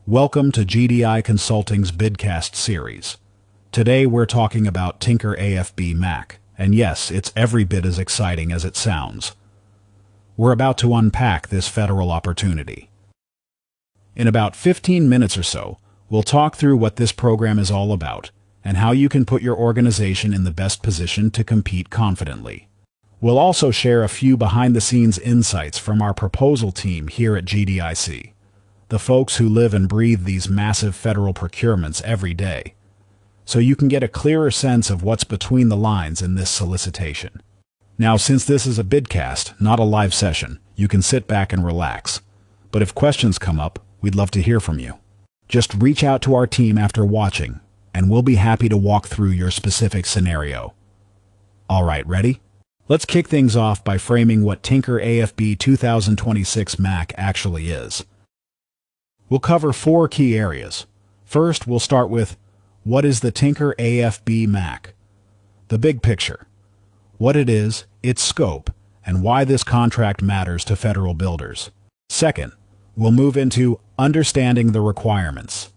Welcome to GDI Consulting's BidCast series. Today we're talking about Tinker AFB MACC, and yes, it's every bit as exciting as it sounds. We're about to unpack this federal opportunity. In about 15 minutes or so, we'll talk through what this program is all about and how you can put your organization in the best position to compete confidently. We'll also share a few behind-the-scenes insights from our proposal team here at GDIC, the folks who live and breathe these massive federal procurements every day, so you can get a clearer sense of what's between the lines in this solicitation. Now, since this is a BidCast, not a live session, you can sit back and relax. But if questions come up, we'd love to hear from you. Just reach out to our team after watching, and we'll be happy to walk through your specific scenario. All right, ready? Let's kick things off by framing what Tinker AFB 2026 MACC actually is. We'll cover 4 key areas. First, we'll start with, what is the Tinker AFB MACC? The big picture. What it is, its scope, and why this contract matters to federal builders. Second, we'll move into understanding the requirements,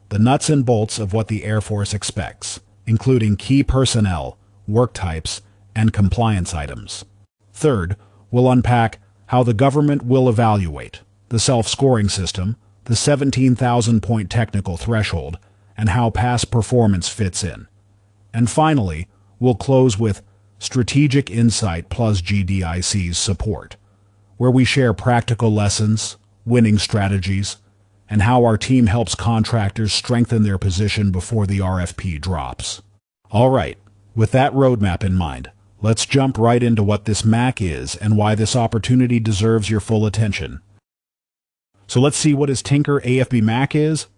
the nuts and bolts of what the Air Force expects, including key personnel, work types, and compliance items. Third, we'll unpack how the government will evaluate the self-scoring system, the 17,000-point technical threshold, and how past performance fits in. And finally, we'll close with strategic insight plus GDIC's support, where we share practical lessons, winning strategies, and how our team helps contractors strengthen their position before the RFP drops. All right, with that roadmap in mind, let's jump right into what this MACC is and why this opportunity deserves your full attention. So let's see what Tinker AFB MACC is.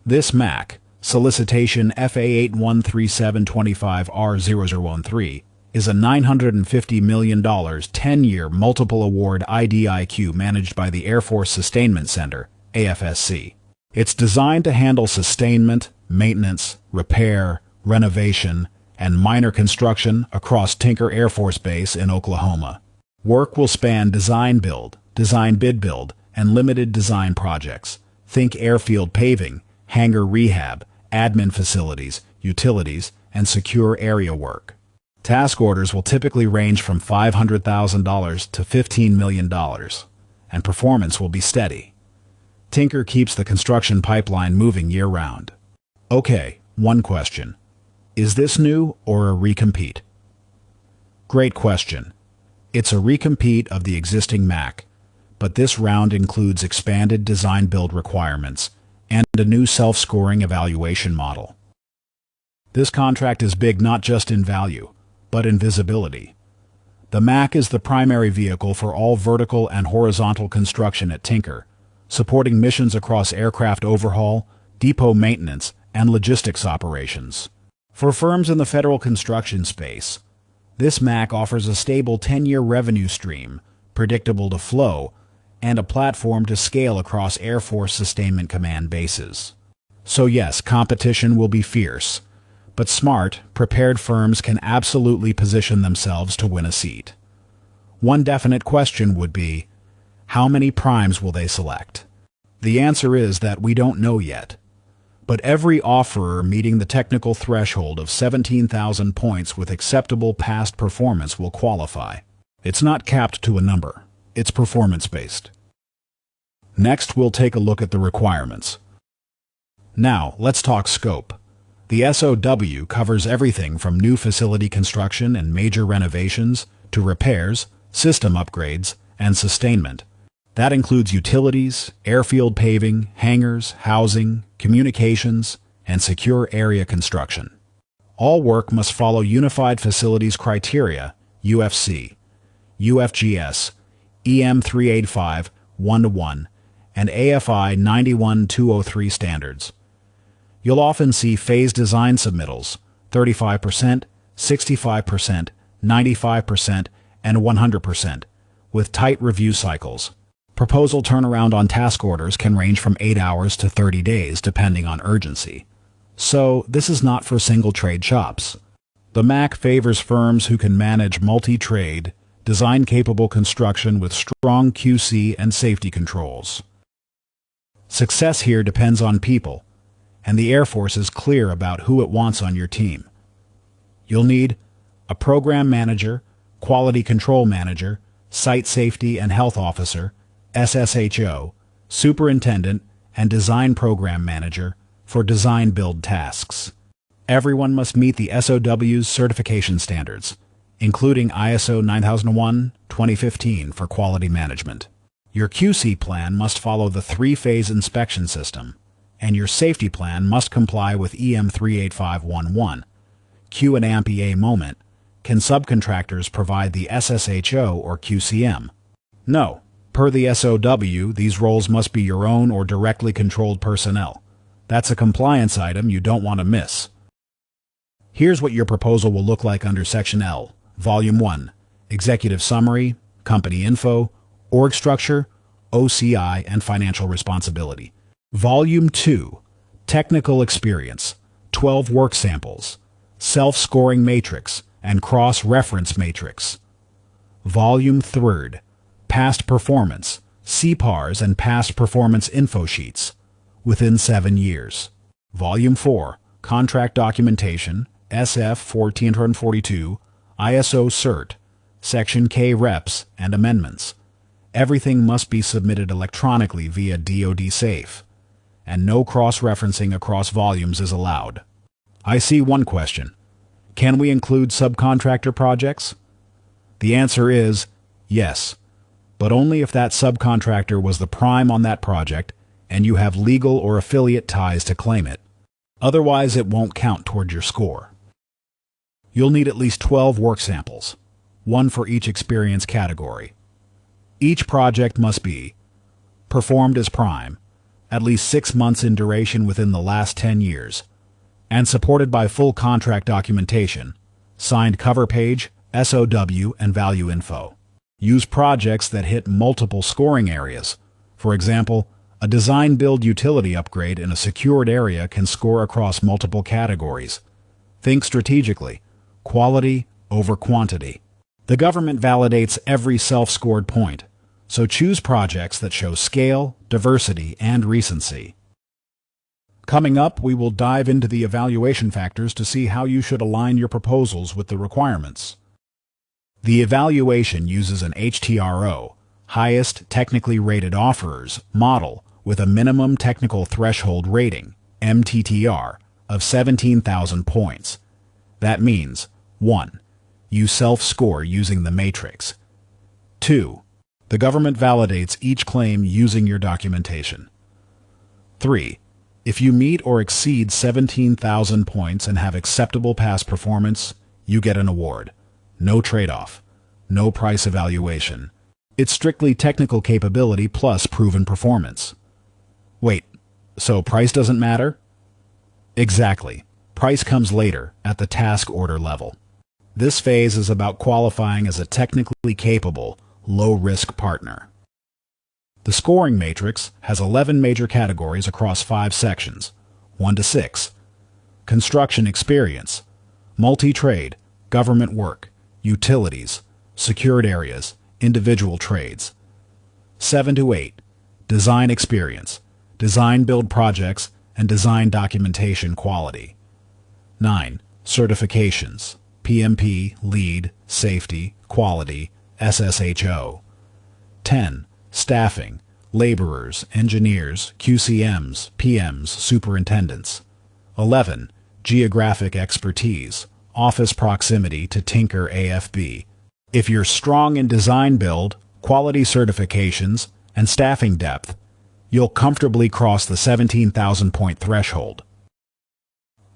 This MACC, Solicitation FA813725R0013, is a $950 million 10-year multiple award IDIQ managed by the Air Force Sustainment Center, AFSC. It's designed to handle sustainment, maintenance, repair, renovation, and minor construction across Tinker Air Force Base in Oklahoma. Work will span design-build, design-bid-build, and limited design projects. Think airfield paving, hangar rehab, admin facilities, utilities, and secure area work. Task orders will typically range from $500,000 to $15 million, and performance will be steady. Tinker keeps the construction pipeline moving year-round. Okay, one question. Is this new or a recompete? Great question. It's a recompete of the existing MACC, but this round includes expanded design-build requirements and a new self-scoring evaluation model. This contract is big not just in value, but in visibility. The MACC is the primary vehicle for all vertical and horizontal construction at Tinker, supporting missions across aircraft overhaul, depot maintenance, and logistics operations. For firms in the federal construction space, this MACC offers a stable 10-year revenue stream, predictable to flow, and a platform to scale across Air Force Sustainment Command bases. So yes, competition will be fierce, but smart, prepared firms can absolutely position themselves to win a seat. One definite question would be, how many primes will they select? The answer is that we don't know yet. But every offerer meeting the technical threshold of 17,000 points with acceptable past performance will qualify. It's not capped to a number. It's performance-based. Next, we'll take a look at the requirements. Now, let's talk scope. The SOW covers everything from new facility construction and major renovations to repairs, system upgrades, and sustainment. That includes utilities, airfield paving, hangars, housing, communications, and secure area construction. All work must follow Unified Facilities Criteria, UFC, UFGS, EM 385 1-1, and AFI 91203 standards. You'll often see phase design submittals, 35%, 65%, 95%, and 100%, with tight review cycles. Proposal turnaround on task orders can range from 8 hours to 30 days depending on urgency. So, this is not for single-trade shops. The MACC favors firms who can manage multi-trade, design-capable construction with strong QC and safety controls. Success here depends on people, and the Air Force is clear about who it wants on your team. You'll need a program manager, quality control manager, site safety and health officer, SSHO, superintendent, and design program manager for design build tasks. Everyone must meet the SOW's certification standards, including ISO 9001:2015 for quality management. Your QC plan must follow the 3-phase inspection system, and your safety plan must comply with EM 38511. Q and AMP-A moment. Can subcontractors provide the SSHO or QCM? No. Per the SOW, these roles must be your own or directly controlled personnel. That's a compliance item you don't want to miss. Here's what your proposal will look like under Section L, Volume 1, Executive Summary, Company Info, Org Structure, OCI, and Financial Responsibility. Volume 2, Technical Experience, 12 Work Samples, Self-Scoring Matrix, and Cross-Reference Matrix. Volume 3, Past Performance, CPARs and Past Performance Info Sheets, within 7 years. Volume 4, Contract Documentation, SF 1442, ISO CERT, Section K Reps, and Amendments. Everything must be submitted electronically via DoD Safe, and no cross-referencing across volumes is allowed. I see one question. Can we include subcontractor projects? The answer is yes, but only if that subcontractor was the prime on that project and you have legal or affiliate ties to claim it. Otherwise, it won't count toward your score. You'll need at least 12 work samples, one for each experience category. Each project must be performed as prime, at least 6 months in duration within the last 10 years, and supported by full contract documentation, signed cover page, SOW, and value info. Use projects that hit multiple scoring areas. For example, a design-build utility upgrade in a secured area can score across multiple categories. Think strategically. Quality over quantity. The government validates every self-scored point, so choose projects that show scale, diversity, and recency. Coming up, we will dive into the evaluation factors to see how you should align your proposals with the requirements. The evaluation uses an HTRO, highest technically rated offerers, model with a minimum technical threshold rating, MTTR, of 17,000 points. That means 1. You self-score using the matrix. 2. The government validates each claim using your documentation. 3. If you meet or exceed 17,000 points and have acceptable past performance, you get an award. No trade-off. No price evaluation. It's strictly technical capability plus proven performance. Wait, so price doesn't matter? Exactly. Price comes later, at the task order level. This phase is about qualifying as a technically capable, low-risk partner. The scoring matrix has 11 major categories across 5 sections, 1 to 6. Construction experience, multi-trade, government work, utilities, secured areas, individual trades. 7 to 8. Design experience, design build projects, and design documentation quality. 9. Certifications, PMP, lead, safety, quality, SSHO. 10. Staffing, laborers, engineers, QCMs, PMs, superintendents. 11. Geographic expertise, office proximity to Tinker AFB. If you're strong in design build, quality certifications, and staffing depth, you'll comfortably cross the 17,000 point threshold.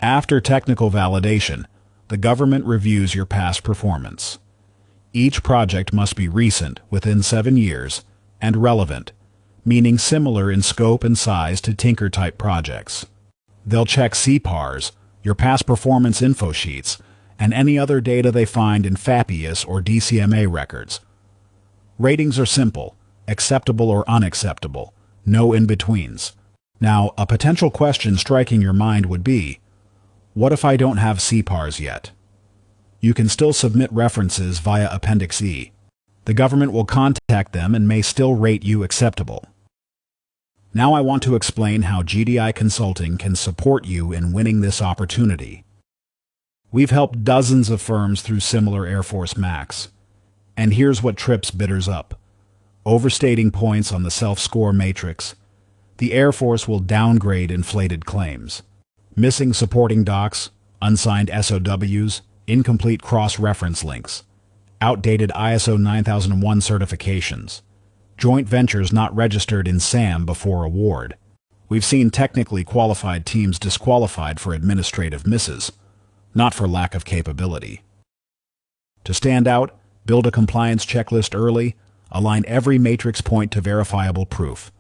After technical validation, the government reviews your past performance. Each project must be recent, within 7 years, and relevant, meaning similar in scope and size to Tinker-type projects. They'll check CPARs, your past performance info sheets, and any other data they find in FAPIUS or DCMA records. Ratings are simple, acceptable or unacceptable, no in-betweens. Now, a potential question striking your mind would be, what if I don't have CPARs yet? You can still submit references via Appendix E. The government will contact them and may still rate you acceptable. Now I want to explain how GDI Consulting can support you in winning this opportunity. We've helped dozens of firms through similar Air Force MACCs. And here's what trips bidders up. Overstating points on the self-score matrix. The Air Force will downgrade inflated claims. Missing supporting docs, unsigned SOWs, incomplete cross-reference links. Outdated ISO 9001 certifications. Joint ventures not registered in SAM before award. We've seen technically qualified teams disqualified for administrative misses, not for lack of capability. To stand out, build a compliance checklist early, align every matrix point to verifiable proof.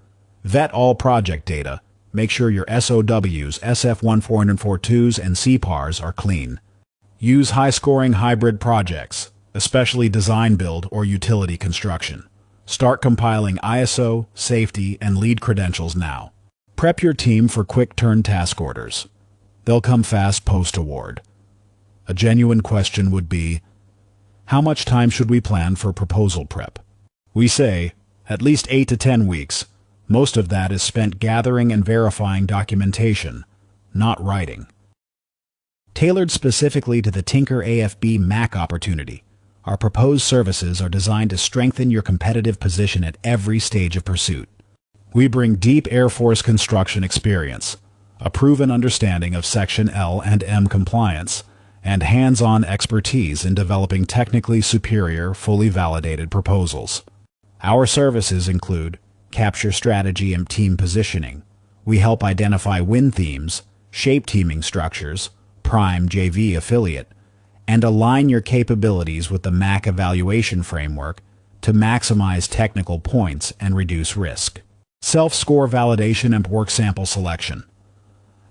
Vet all project data, make sure your SOWs, SF1442s, and CPARs are clean. Use high-scoring hybrid projects, especially design build or utility construction. Start compiling ISO, safety, and lead credentials now. Prep your team for quick-turn task orders. They'll come fast post-award. A genuine question would be, how much time should we plan for proposal prep? We say, at least 8 to 10 weeks. Most of that is spent gathering and verifying documentation, not writing. Tailored specifically to the Tinker AFB MACC opportunity, our proposed services are designed to strengthen your competitive position at every stage of pursuit. We bring deep Air Force construction experience, a proven understanding of Section L and M compliance, and hands-on expertise in developing technically superior, fully validated proposals. Our services include capture strategy and team positioning. We help identify win themes, shape teaming structures, prime JV affiliate, and align your capabilities with the MACC evaluation framework to maximize technical points and reduce risk. Self-score validation and work sample selection.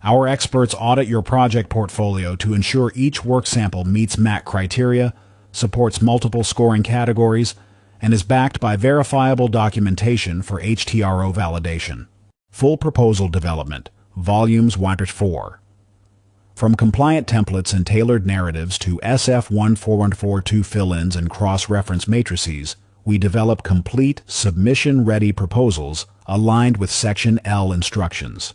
Our experts audit your project portfolio to ensure each work sample meets MACC criteria, supports multiple scoring categories, and is backed by verifiable documentation for HTRO validation. Full proposal development, volumes 1-4. From compliant templates and tailored narratives to SF1442 fill-ins and cross-reference matrices, we develop complete, submission-ready proposals aligned with Section L instructions.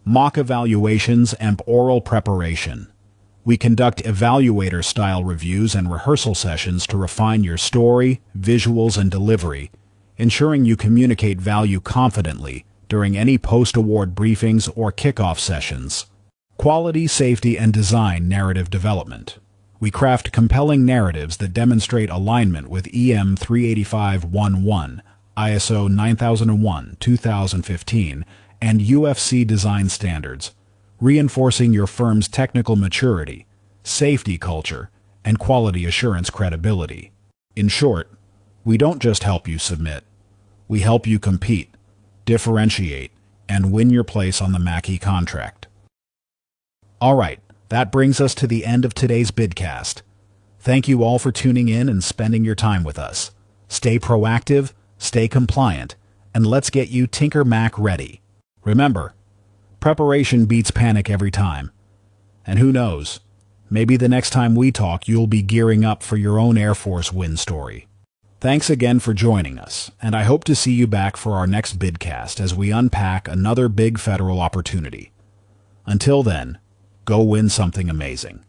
Mock evaluations and oral preparation. We conduct evaluator-style reviews and rehearsal sessions to refine your story, visuals, and delivery, ensuring you communicate value confidently during any post-award briefings or kickoff sessions. Quality, safety, and design narrative development. We craft compelling narratives that demonstrate alignment with EM 38511, ISO 9001, 2015, and UFC design standards, reinforcing your firm's technical maturity, safety culture, and quality assurance credibility. In short, we don't just help you submit. We help you compete, differentiate, and win your place on the MACC contract. All right, that brings us to the end of today's BidCast. Thank you all for tuning in and spending your time with us. Stay proactive, stay compliant, and let's get you Tinker MACC ready. Remember, preparation beats panic every time. And who knows, maybe the next time we talk you'll be gearing up for your own Air Force win story. Thanks again for joining us, and I hope to see you back for our next BidCast as we unpack another big federal opportunity. Until then, go win something amazing.